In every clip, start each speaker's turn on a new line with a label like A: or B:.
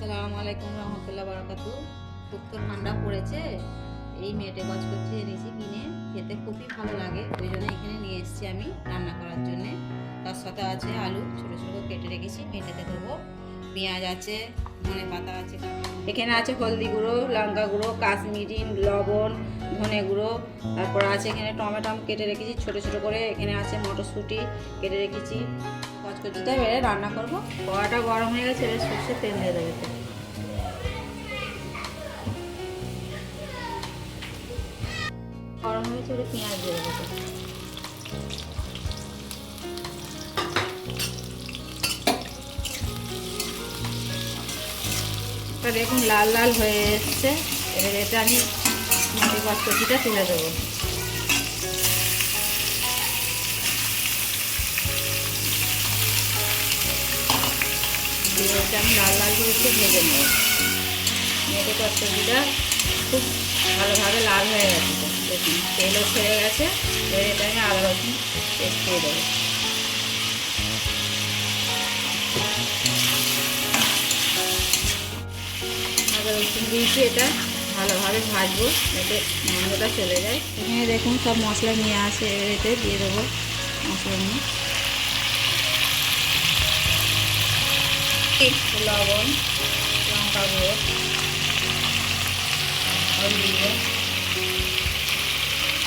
A: আসসালামু আলাইকুম রহমতুল্লাহ বারাকাতু। খুব তো ঠান্ডা পড়েছে, এই মেটে গাছ করছি এনেছি কিনে, খেতে খুবই ভালো লাগে, ওই জন্য এখানে নিয়ে এসেছি আমি রান্না করার জন্যে। তার সাথে আছে আলু ছোটো ছোটো কেটে রেখেছি, মেটেতে দেবো। পেঁয়াজ আছে, ধনে পাতা আছে, এখানে আছে হলদি গুঁড়ো, লঙ্কা গুঁড়ো, কাশ্মীরি লবণ, ধনে গুঁড়ো, তারপর আছে এখানে টমেটো কেটে রেখেছি ছোটো ছোটো করে, এখানে আছে মটরশুঁটি কেটে রেখেছি। কচকচিটা এবারে রান্না করবো। কড়াটা গরম হয়ে গেছে, এবারে সর্ষের তেল দিয়ে দেবে। গরম হয়েছে, এবারে পেঁয়াজ দিয়ে দেবো। দেখুন লাল লাল হয়ে এসছে, এবারে এটা আমি কচকচিটা তুলে দেবো। এটা আমি লাল লাল করে একটু ভেজে নেব। মেটে কচকচিটা খুব ভালোভাবে লাল হয়ে গেছে, দেখুন তেলও ছেড়ে গেছে। এবার এটা আমি আদা রসুন পেস্ট দিয়ে দেবো। আদা রসুন দিয়েছি, এটা ভালোভাবে ভাজবো যাতে গন্ধটা চলে যায়। এখানে দেখুন সব মশলা নিয়ে আসে, এবার এতে দিয়ে দেবো মশলা নিয়ে লবণ, লঙ্কা গুঁড়ো, হলদি গুঁড়ো,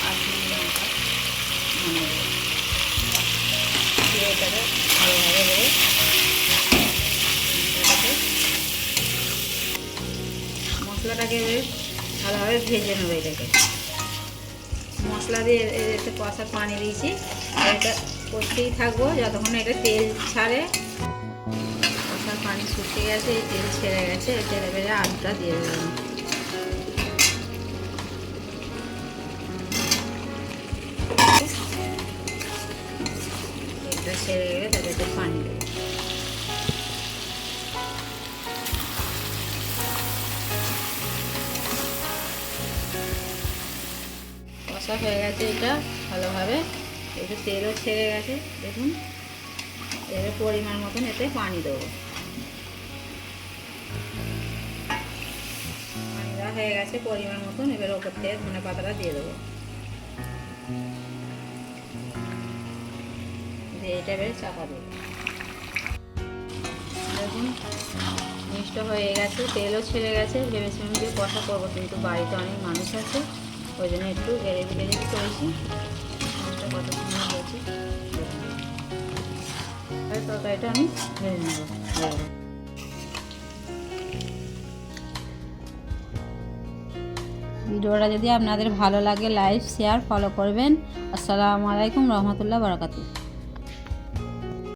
A: কাশ্মীরি লঙ্কা, ধনে গুঁড়ো দিয়ে এটাকে ভালোভাবে দেবো। মশলাটাকে ভালোভাবে ভেজে নেবো। এটাকে মশলা দিয়ে এতে কষা পানি দিয়েছি, আর এটা করতেই থাকবো যতক্ষণ এটা তেল ছাড়ে। কষার পানি শুকিয়ে গেছে, এই তেল ছেড়ে গেছে, ছেড়ে বেড়ে আলুটা দিয়ে দেবো। এটা ছেড়ে গেলে তাতে পানি দেবো। কষা হয়ে গেছে এটা ভালোভাবে, একটু তেলও ছেড়ে গেছে দেখুন। এবার পরিমাণ মতন এতে পানি দেবো। পানি দেওয়া হয়ে গেছে পরিমাণ মতন, এবার ওপর থেকে ধনে পাতাটা দিয়ে দেবো। দিয়ে এটা এবার চাপা দেবো। দেখুন মিষ্ট হয়ে গেছে, তেলও ছেড়ে গেছে। ভেবেছিলাম যে কষা করবো, কিন্তু বাড়িতে অনেক মানুষ আছে, ওই জন্য একটু গ্রেভি গ্রেভি করেছি। মাছটা কত সুন্দর হয়েছে, তরকারিটা আমি ভেজে নেবো। ভিডিওটা যদি আপনাদের ভালো লাগে লাইক শেয়ার ফলো করবেন। আসসালামু আলাইকুম রহমতুল্লাহ বারাকাতুহু।